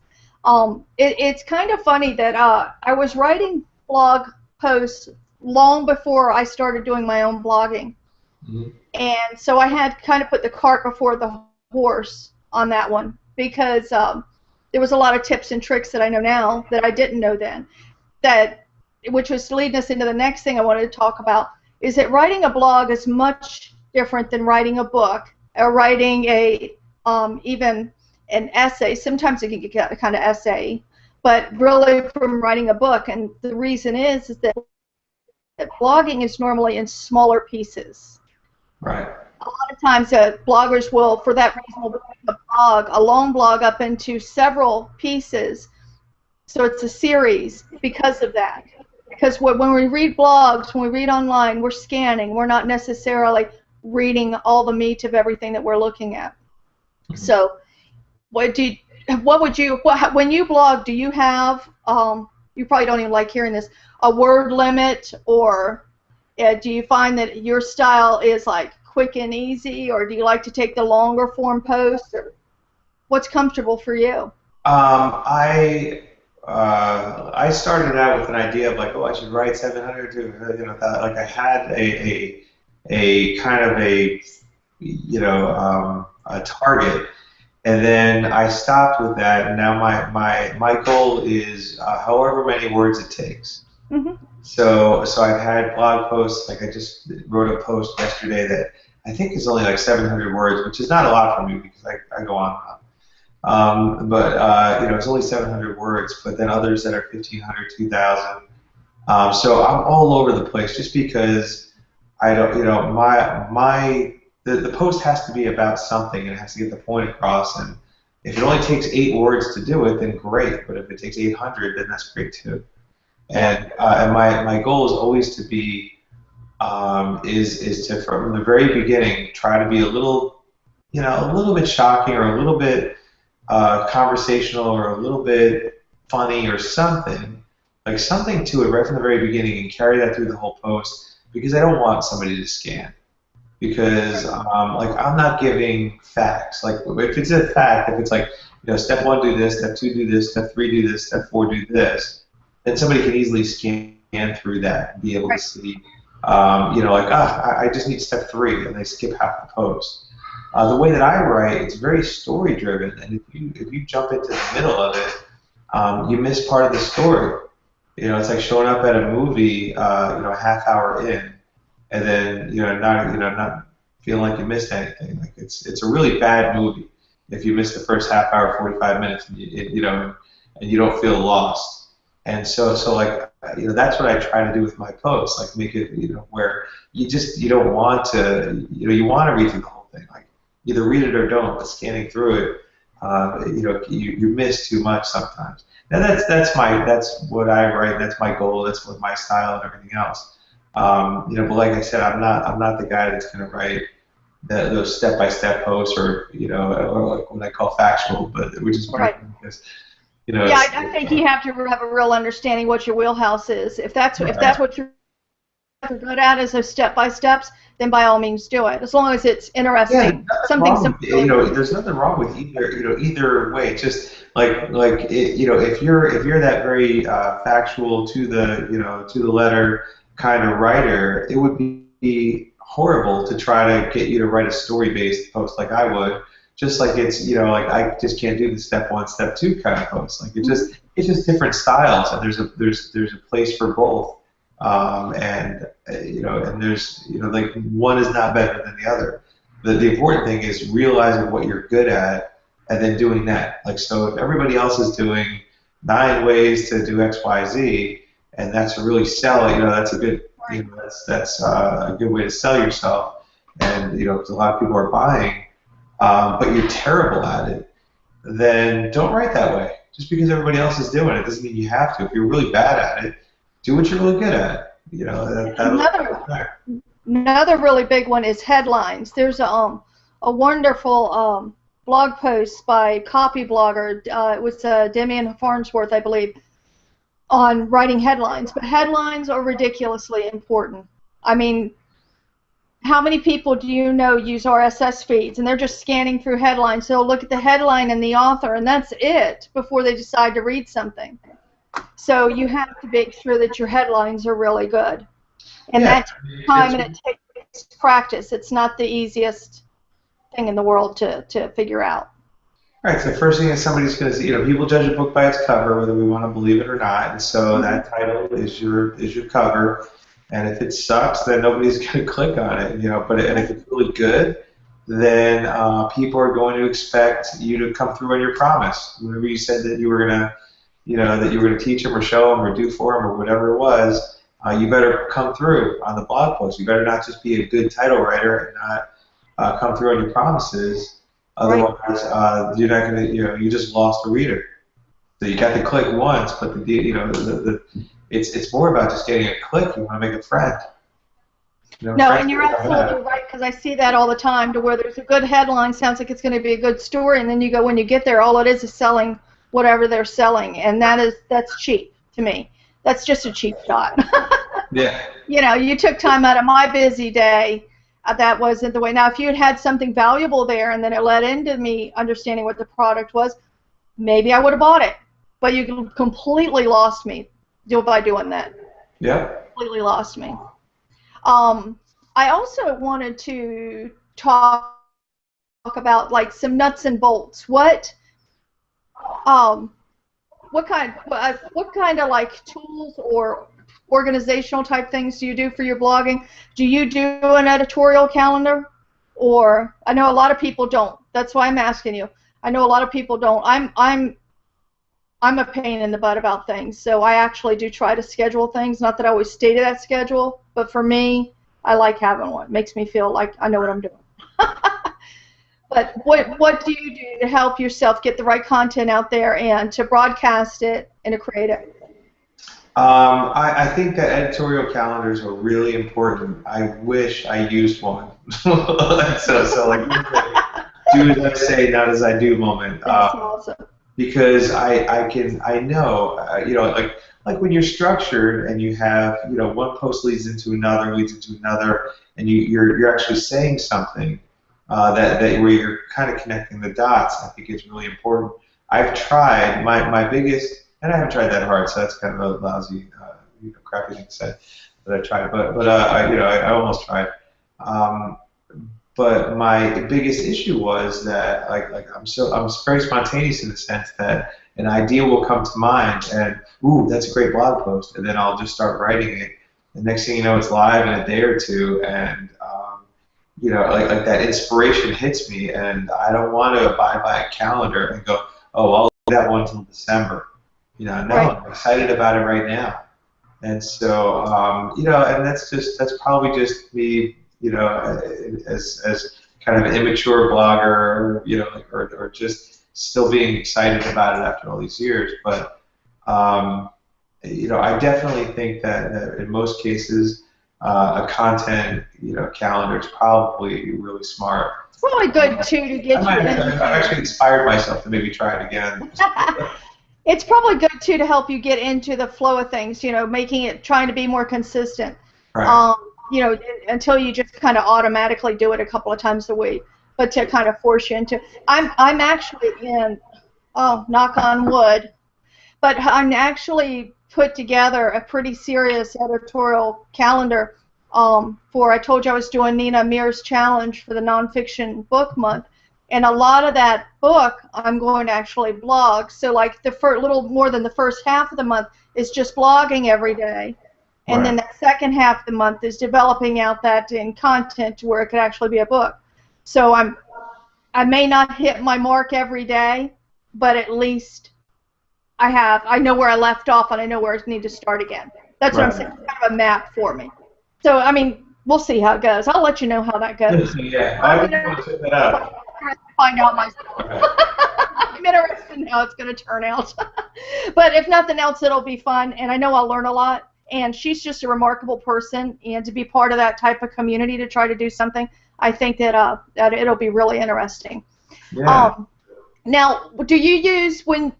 It's kind of funny that I was writing blog posts long before I started doing my own blogging. Mm-hmm. And so I had kind of put the cart before the horse on that one, because there was a lot of tips and tricks that I know now that I didn't know then, which was leading us into the next thing I wanted to talk about, is that writing a blog is much different than writing a book or writing even an essay. Sometimes it can get a kind of essay, but really from writing a book. And the reason is that blogging is normally in smaller pieces. Right. A lot of times bloggers will, for that reason, will break a long blog up into several pieces. So it's a series because of that. Because when we read blogs, when we read online, we're scanning. We're not necessarily reading all the meat of everything that we're looking at. Mm-hmm. So when you blog, do you have, you probably don't even like hearing this, a word limit, or do you find that your style is like quick and easy, or do you like to take the longer form posts, or what's comfortable for you? I started out with an idea of like, I should write 700 to like I had a kind of a target, and then I stopped with that, and now my goal is however many words it takes. Mm-hmm. So I've had blog posts, like I just wrote a post yesterday that I think is only like 700 words, which is not a lot for me because I go on and on. But it's only 700 words, but then others that are 1,500, 2,000. So I'm all over the place just because I don't, my the post has to be about something, and it has to get the point across. And if it only takes 8 words to do it, then great. But if it takes 800, then that's great too. And my goal is always to be is to from the very beginning try to be a little a little bit shocking or a little bit conversational or a little bit funny or something like something to it right from the very beginning and carry that through the whole post because I don't want somebody to scan. Because like I'm not giving facts. Like if it's a fact, if it's like step 1 do this, step 2 do this, step 3 do this, step 4 do this, then somebody can easily scan through that and be able to see, like I just need step 3, and they skip half the post. The way that I write, it's very story driven, and if you jump into the middle of it, you miss part of the story. It's like showing up at a movie, a half hour in. And then not feeling like you missed anything. Like it's a really bad movie if you miss the first half hour, 45 minutes, and you don't feel lost. And so like that's what I try to do with my posts. Like make it where you don't want to you want to read through the whole thing. Like either read it or don't. But scanning through it, you miss too much sometimes. Now that's what I write. That's my goal. That's what my style and everything else. But like I said, I'm not the guy that's going to write those step-by-step posts or or like what I call factual, but which is right. Because yeah, I think you have to have a real understanding what your wheelhouse is. If that's what you're good at is those step-by-steps, then by all means do it. As long as it's interesting, something simple. There's nothing wrong with either way. Just like if you're that very factual to the letter kind of writer, it would be horrible to try to get you to write a story-based post like I would. Just like it's like I just can't do the step 1, step 2 kind of post. Like it's just different styles, and there's a place for both. And there's like one is not better than the other. The important thing is realizing what you're good at and then doing that. Like so, if everybody else is doing 9 ways to do X, Y, Z. And that's a really sell. That's a good. That's a good way to sell yourself. And because a lot of people are buying, but you're terrible at it, then don't write that way. Just because everybody else is doing it doesn't mean you have to. If you're really bad at it, do what you're really good at. Another really big one is headlines. There's a wonderful blog post by copy blogger. It was Demian Farnsworth, I believe, on writing headlines, but headlines are ridiculously important. I mean, how many people do you know use RSS feeds and they're just scanning through headlines? They'll look at the headline and the author, and that's it before they decide to read something. So you have to make sure that your headlines are really good. And that takes time and it takes practice. It's not the easiest thing in the world to figure out. Right, so the first thing is somebody's going to see, people judge a book by its cover, whether we want to believe it or not, and so that title is your cover, and if it sucks, then nobody's going to click on it, and if it's really good, then people are going to expect you to come through on your promise. Whenever you said that you were going to, that you were going to teach them or show them or do for them or whatever it was, you better come through on the blog post. You better not just be a good title writer and not come through on your promises. Otherwise, you're not going to, you just lost a reader. So you got to click once, but it's more about just getting a click. You want to make a friend. No, and you're absolutely right, because I see that all the time, to where there's a good headline, sounds like it's going to be a good story, and then when you get there, all it is selling whatever they're selling, and that's cheap to me. That's just a cheap shot. Yeah. You took time out of my busy day. That wasn't the way. Now, if you had something valuable there and then it led into me understanding what the product was, maybe I would have bought it. But you completely lost me by doing that. Yeah. Completely lost me. I also wanted to talk about like some nuts and bolts. What kind of like tools or organizational type things do you do for your blogging? Do you do an editorial calendar? Or I know a lot of people don't. That's why I'm asking you. I know a lot of people don't. I'm a pain in the butt about things, so I actually do try to schedule things. Not that I always stay to that schedule, but for me, I like having one. It makes me feel like I know what I'm doing. But what do you do to help yourself get the right content out there and to broadcast it and to create it? I think that editorial calendars are really important. I wish I used one. So like, do as I say, not as I do moment. That's awesome. Because I know, like when you're structured and you have, one post leads into another, and you're actually saying something that where you're kind of connecting the dots. I think it's really important. I've tried my biggest, and I haven't tried that hard, so that's kind of a lousy, crappy thing to say that I tried, but I almost tried. But my biggest issue was that I'm very spontaneous in the sense that an idea will come to mind and ooh, that's a great blog post, and then I'll just start writing it. The next thing you know, it's live in a day or two, and like that inspiration hits me, and I don't want to abide by a calendar and go, oh, I'll do that one until December. No, Right. I'm excited about it right now. And so, and that's probably just me, as kind of an immature blogger, or just still being excited about it after all these years. But, I definitely think that in most cases, a content, calendar is probably really smart. It's probably good too to get you I've actually inspired myself to maybe try it again. It's probably good too to help you get into the flow of things, trying to be more consistent. Right. Until you just kind of automatically do it a couple of times a week, but to kind of force you into. I'm actually in, knock on wood, but I'm actually put together a pretty serious editorial calendar I told you I was doing Nina Mears' challenge for the nonfiction book month. And a lot of that book I'm going to actually blog. So like the little more than the first half of the month is just blogging every day. And Right. then the second half of the month is developing out that in content to where it could actually be a book. So I may not hit my mark every day, but at least I know where I left off and I know where I need to start again. That's what I'm saying. It's kind of a map for me. So I mean, we'll see how it goes. I'll let you know how that goes. Yeah, I didn't want to check that out. Find out myself. Okay. I'm interested in how it's going to turn out. But if nothing else, it'll be fun, and I know I'll learn a lot. And she's just a remarkable person, and to be part of that type of community to try to do something, I think that it'll be really interesting. Yeah. Now, do you use when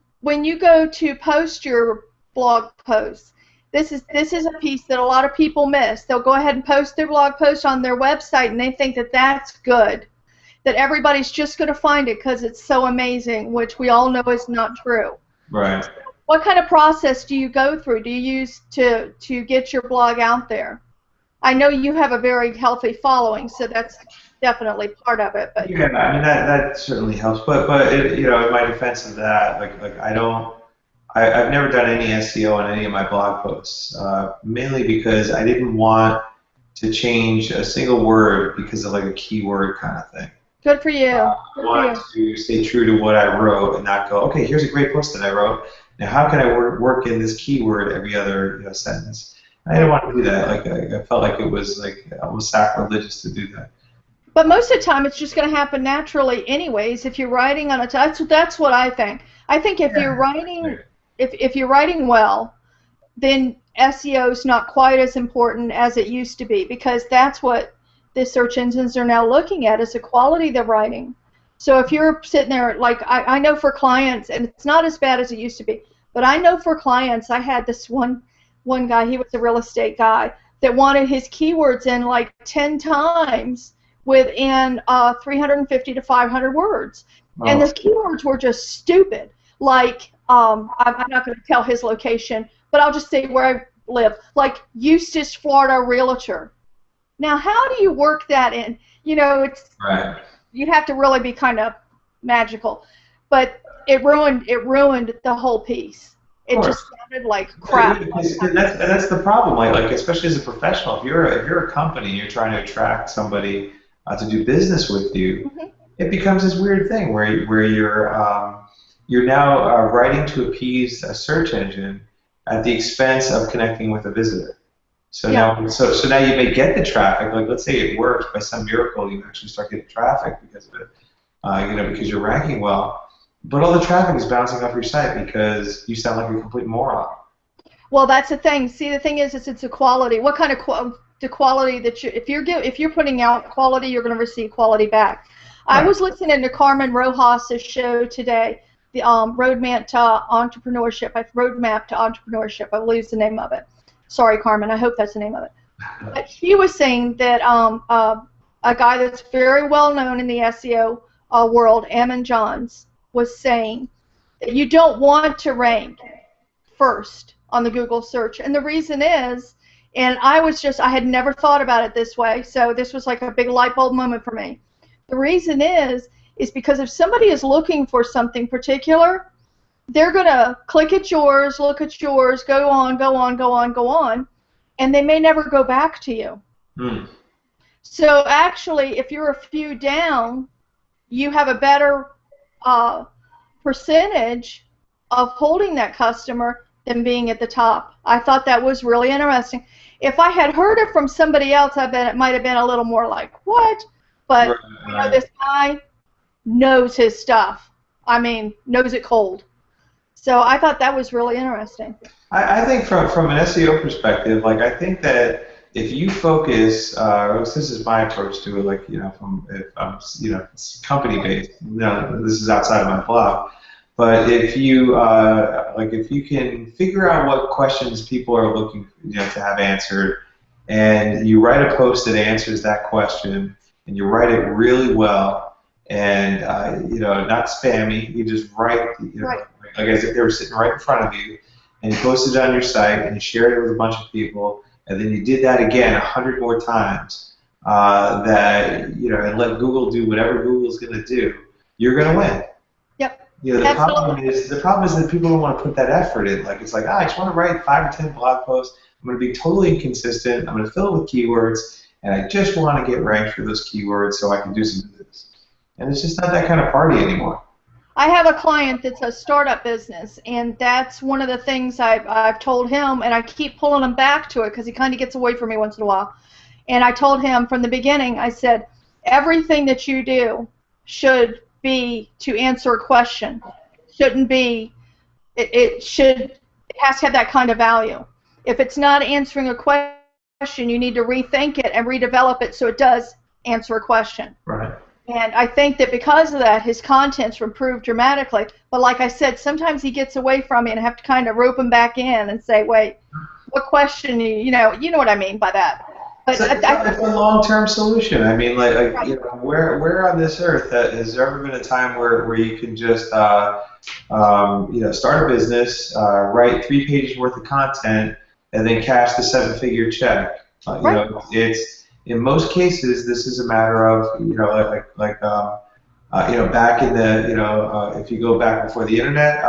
you go to post your blog posts? This is a piece that a lot of people miss. They'll go ahead and post their blog post on their website, and they think that that's good, that everybody's just going to find it because it's so amazing, which we all know is not true. Right. What kind of process do you go through? Do you use to get your blog out there? I know you have a very healthy following, so that's definitely part of it. But Yeah, I mean that certainly helps. But in my defense of that, I've never done any SEO on any of my blog posts, mainly because I didn't want to change a single word because of like a keyword kind of thing. good for you. I wanted to stay true to what I wrote and not go, okay, here's a great post that I wrote. Now, how can I work in this keyword every other sentence? I didn't want to do that. I felt like it was like almost sacrilegious to do that. But most of the time, it's just going to happen naturally, anyways. If you're writing on a that's what I think. I think if you're writing if you're writing well, then SEO is not quite as important as it used to be, because that's what the search engines are now looking at, is the quality of the writing. So if you're sitting there, like I know for clients, and it's not as bad as it used to be, but I know for clients, I had this one guy, he was a real estate guy, that wanted his keywords in like 10 times within 350 to 500 words. Oh. And the keywords were just stupid. Like, I'm not going to tell his location, but I'll just say where I live, like Eustis, Florida realtor. Now, how do you work that in? It's Right. You have to really be kind of magical, but it ruined the whole piece. It just sounded like crap. And that's the problem. Like especially as a professional, if you're a company, you're trying to attract somebody to do business with you. Mm-hmm. It becomes this weird thing where you're now writing to appease a search engine at the expense of connecting with a visitor. So now, so now you may get the traffic. Like, let's say it works by some miracle, you actually start getting traffic because of it. Because you're ranking well. But all the traffic is bouncing off your site because you sound like a complete moron. Well, that's the thing. See, the thing is it's a quality. What kind of the quality that if you're putting out quality, you're going to receive quality back. Right. I was listening to Carmen Rojas's show today, the Roadmap to Entrepreneurship. I believe is the name of it. Sorry, Carmen. I hope that's the name of it. But she was saying that a guy that's very well known in the SEO world, Ammon Johns, was saying that you don't want to rank first on the Google search, and the reason is, and I had never thought about it this way, so this was like a big light bulb moment for me. The reason is because if somebody is looking for something particular, they're going to click at yours, look at yours, go on, and they may never go back to you. So actually, if you're a few down, you have a better percentage of holding that customer than being at the top. I thought that was really interesting. If I had heard it from somebody else, I bet it might have been a little more like, what? But this guy knows his stuff. I mean, knows it cold. So I thought that was really interesting. I think from an SEO perspective, like I think that if you focus, this is my approach to it, like it's company based. This is outside of my blog. But if you if you can figure out what questions people are looking to have answered, and you write a post that answers that question, and you write it really well, and not spammy, you just write like as if they were sitting right in front of you, and you post it on your site, and you shared it with a bunch of people, and then you did that again 100 more times, and let Google do whatever Google's going to do, you're going to win. Yep. The problem is that people don't want to put that effort in. Like, it's like, I just want to write 5 or 10 blog posts. I'm going to be totally inconsistent. I'm going to fill it with keywords, and I just want to get ranked for those keywords so I can do some business. And it's just not that kind of party anymore. I have a client that's a startup business, and that's one of the things I've told him, and I keep pulling him back to it because he kind of gets away from me once in a while. And I told him from the beginning, I said, everything that you do should be to answer a question. Shouldn't be, it has to have that kind of value. If it's not answering a question, you need to rethink it and redevelop it so it does answer a question. Right. And I think that because of that, his content's improved dramatically. But like I said, sometimes he gets away from me, and I have to kind of rope him back in and say, wait, what question? You know what I mean by that. But it's a long-term solution. I mean, where on this earth has there ever been a time where you can just start a business, write 3 pages worth of content, and then cash the 7-figure check? It's in most cases, this is a matter of back in the if you go back before the internet,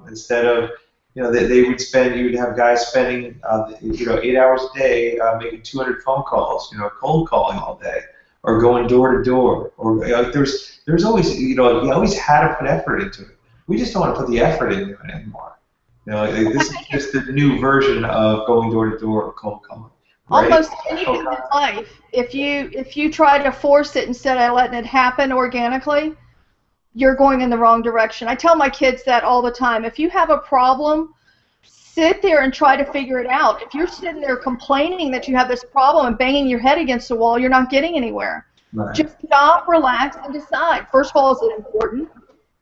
instead of you'd have guys spending 8 hours a day making 200 phone calls, cold calling all day, or going door to door, or there's always you always had to put effort into it. We just don't want to put the effort into it anymore. This is just the new version of going door to door or cold calling. Right? Almost anything in life, if you try to force it instead of letting it happen organically, you're going in the wrong direction. I tell my kids that all the time. If you have a problem, sit there and try to figure it out. If you're sitting there complaining that you have this problem and banging your head against the wall, you're not getting anywhere. Right. Just stop, relax, and decide. First of all, is it important?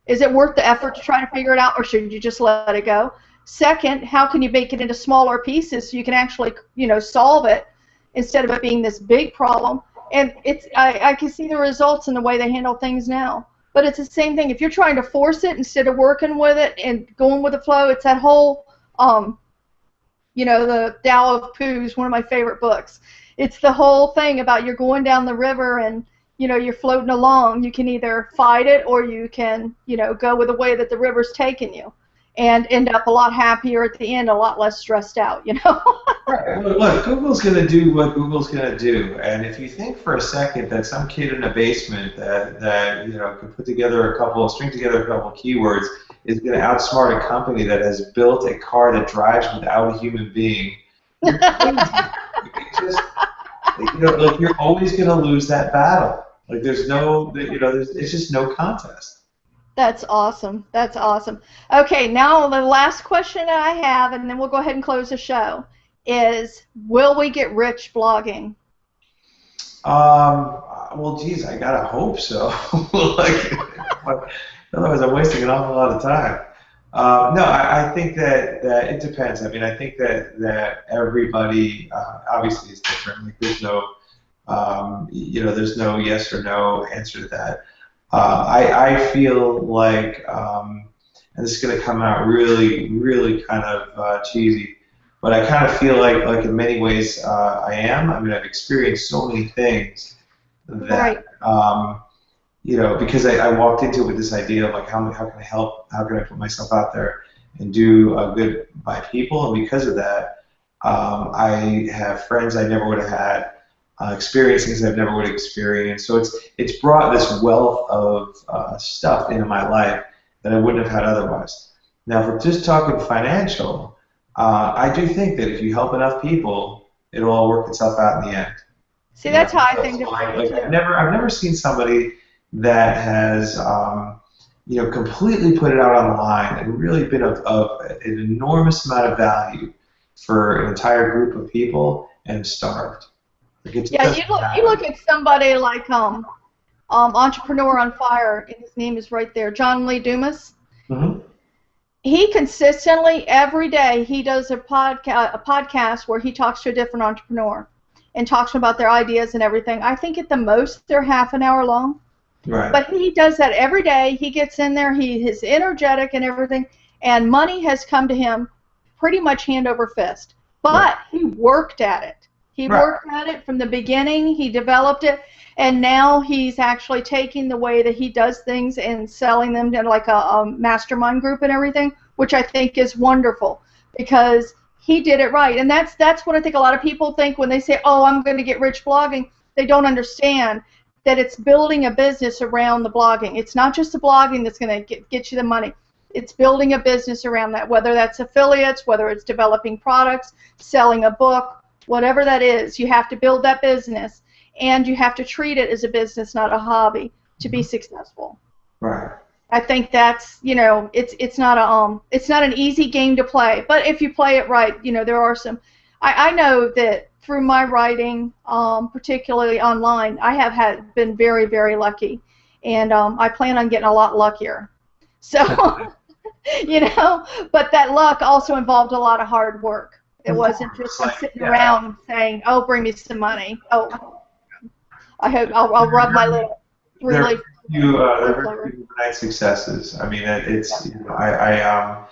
Is it worth the effort to try to figure it out, or should you just let it go? Second, how can you make it into smaller pieces so you can actually, solve it instead of it being this big problem? And I can see the results in the way they handle things now. But it's the same thing. If you're trying to force it instead of working with it and going with the flow, it's that whole, the Tao of Pooh's, one of my favorite books. It's the whole thing about you're going down the river and, you're floating along. You can either fight it or you can, go with the way that the river's taking you, and end up a lot happier at the end, a lot less stressed out, Right. Look, Google's going to do what Google's going to do, and if you think for a second that some kid in a basement that could string together a couple of keywords is going to outsmart a company that has built a car that drives without a human being, you're crazy. It just, like you're always going to lose that battle. Like there's no, it's just no contest. That's awesome. That's awesome. Okay, now the last question that I have, and then we'll go ahead and close the show, is will we get rich blogging? Well, geez, I gotta hope so. Like, otherwise I'm wasting an awful lot of time. No, I think that it depends. I mean, I think that everybody obviously is different. Like, there's no, there's no yes or no answer to that. I feel like, and this is going to come out really, really kind of cheesy, but I kind of feel like in many ways I am. I mean, I've experienced so many things that, because I walked into it with this idea of like, how can I help? How can I put myself out there and do good by people? And because of that, I have friends I never would have had. Experience things I've never would have experienced. So it's brought this wealth of stuff into my life that I wouldn't have had otherwise. Now, if we're just talking financial, I do think that if you help enough people, it'll all work itself out in the end. See, that's how I think. I've never seen somebody that has completely put it out on the line and really been of an enormous amount of value for an entire group of people and starved. Yeah, you look at somebody like Entrepreneur on Fire, and his name is right there, John Lee Dumas. Mm-hmm. He consistently every day he does a podcast where he talks to a different entrepreneur and talks about their ideas and everything. I think at the most they're half an hour long. Right. But he does that every day. He gets in there. He is energetic and everything, and money has come to him pretty much hand over fist. But he worked at it. He worked at it from the beginning, he developed it, and now he's actually taking the way that he does things and selling them to like a mastermind group and everything, which I think is wonderful because he did it right. And that's what I think a lot of people think when they say, oh, I'm going to get rich blogging. They don't understand that it's building a business around the blogging. It's not just the blogging that's going to get you the money. It's building a business around that, whether that's affiliates, whether it's developing products, selling a book, whatever that is. You have to build that business, and you have to treat it as a business, not a hobby, to be successful. Right. I think that's, it's not an easy game to play, but if you play it right, there are some. I know that through my writing, particularly online, I have been very, very lucky, and I plan on getting a lot luckier. So, but that luck also involved a lot of hard work. It wasn't just sitting around saying, "Oh, bring me some money." Oh, I hope I'll rub my little really. There are overnight successes. I mean, it's it's a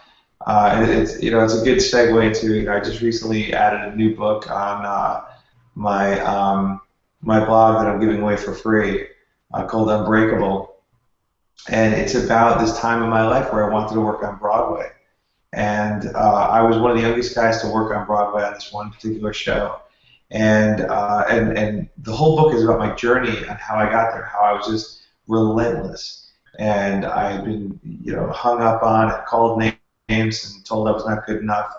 good segue into. I just recently added a new book on my blog that I'm giving away for free called Unbreakable, and it's about this time in my life where I wanted to work on Broadway. And I was one of the youngest guys to work on Broadway on this one particular show, and the whole book is about my journey and how I got there, how I was just relentless, and I had been hung up on and called names and told I was not good enough,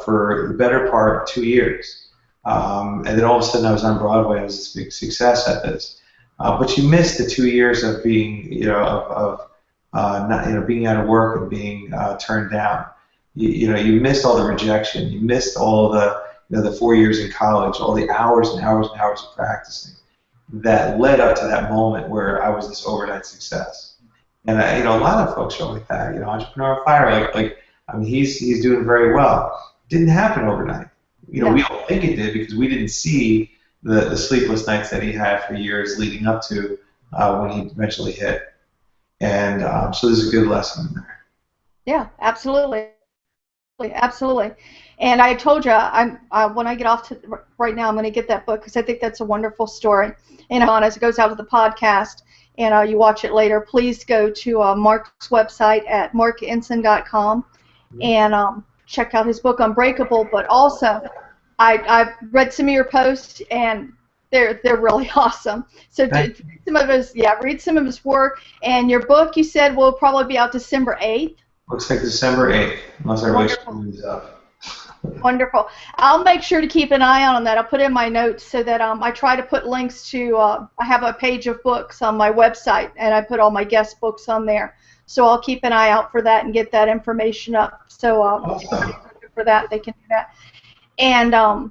for the better part of 2 years, and then all of a sudden I was on Broadway. I was this big success at this, but you missed the 2 years of being being out of work and being turned down. You missed all the rejection. You missed all the 4 years in college, all the hours and hours and hours of practicing that led up to that moment where I was this overnight success. And a lot of folks are like that. Entrepreneur on Fire, I mean, he's doing very well. It didn't happen overnight. We don't think it did because we didn't see the sleepless nights that he had for years leading up to when he eventually hit. And so there's a good lesson in there. Yeah, absolutely, absolutely. And I told you, when I get off right now, I'm going to get that book because I think that's a wonderful story. And as it goes out to the podcast, and you watch it later, please go to Marc's website at marcensign.com and check out his book Unbreakable. But also, I've read some of your posts and they're really awesome. So read some of his work. And your book, you said, will probably be out December 8th. Looks like December 8th, unless everybody screws up. Wonderful. I'll make sure to keep an eye on that. I'll put in my notes so that I try to put links to, I have a page of books on my website, and I put all my guest books on there. So I'll keep an eye out for that and get that information up. So Awesome. for that, they can do that. And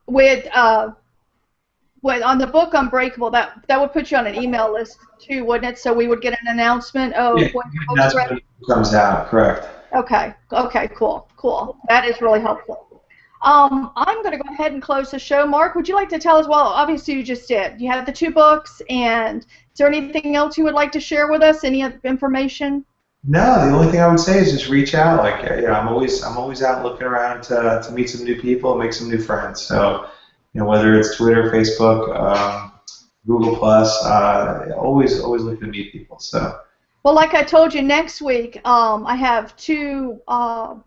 with on the book Unbreakable, that would put you on an email list too, wouldn't it? So we would get an announcement of Yeah, when the book's that's ready. when it comes out, correct. Okay. Okay. Cool. Cool. That is really helpful. I'm going to go ahead and close the show. Marc, would you like to tell us? Well, obviously you just did. You have the 2 books, and is there anything else you would like to share with us? Any other information? No, the only thing I would say is just reach out. Like, I'm always out looking around to meet some new people, make some new friends. So, whether it's Twitter, Facebook, Google Plus, always looking to meet people. So. Well, like I told you, next week I have 2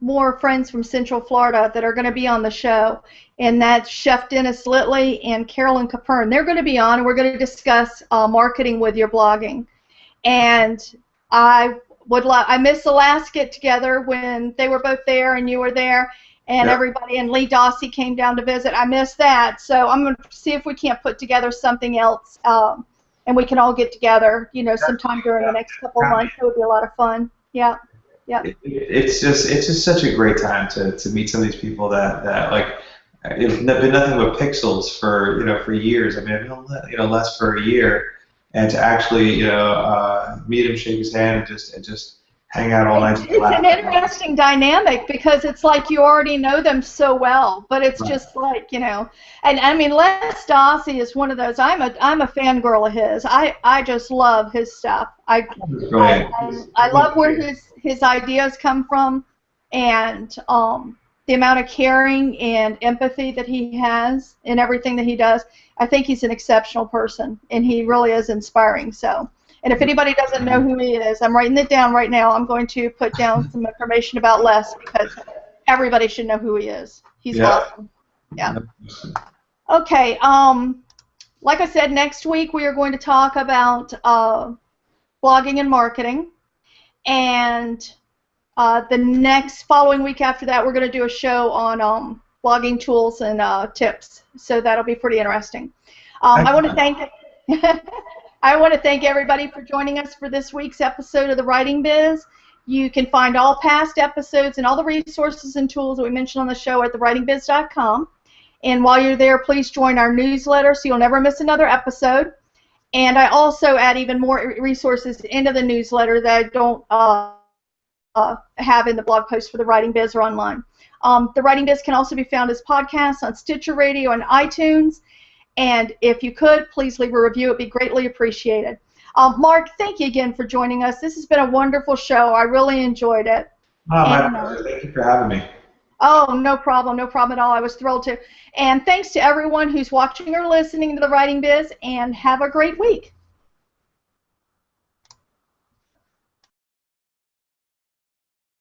more friends from Central Florida that are going to be on the show, and that's Chef Dennis Litley and Carolyn Capern. They're going to be on, and we're going to discuss marketing with your blogging. And I missed the last get together when they were both there and you were there, and everybody, and Lee Dossie came down to visit. I missed that, so I'm going to see if we can't put together something else. And we can all get together, sometime during the next couple of months. It would be a lot of fun. Yeah, yeah. It's just such a great time to meet some of these people that like it's been nothing but pixels for years. I mean, I've been less for a year, and to actually meet him, shake his hand, and just hang out all night. It's an interesting dynamic because it's like you already know them so well, but it's just like, and I mean, Les Dossie is one of those. I'm a fangirl of his. I just love his stuff. I love where his ideas come from, and the amount of caring and empathy that he has in everything that he does. I think he's an exceptional person, and he really is inspiring. So. And if anybody doesn't know who he is, I'm writing it down right now. I'm going to put down some information about Les because everybody should know who he is. He's awesome. Yeah. Okay. Like I said, next week we are going to talk about blogging and marketing, and the next following week after that, we're going to do a show on blogging tools and tips. So that'll be pretty interesting. I want to thank. I want to thank everybody for joining us for this week's episode of The Writing Biz. You can find all past episodes and all the resources and tools that we mentioned on the show at thewritingbiz.com. And while you're there, please join our newsletter so you'll never miss another episode. And I also add even more resources into the newsletter that I don't have in the blog post for The Writing Biz or online. The Writing Biz can also be found as podcasts on Stitcher Radio and iTunes. And if you could, please leave a review. It would be greatly appreciated. Marc, thank you again for joining us. This has been a wonderful show. I really enjoyed it. Oh, my pleasure. Thank you for having me. Oh, no problem at all. I was thrilled to. And thanks to everyone who's watching or listening to The Writing Biz, and have a great week.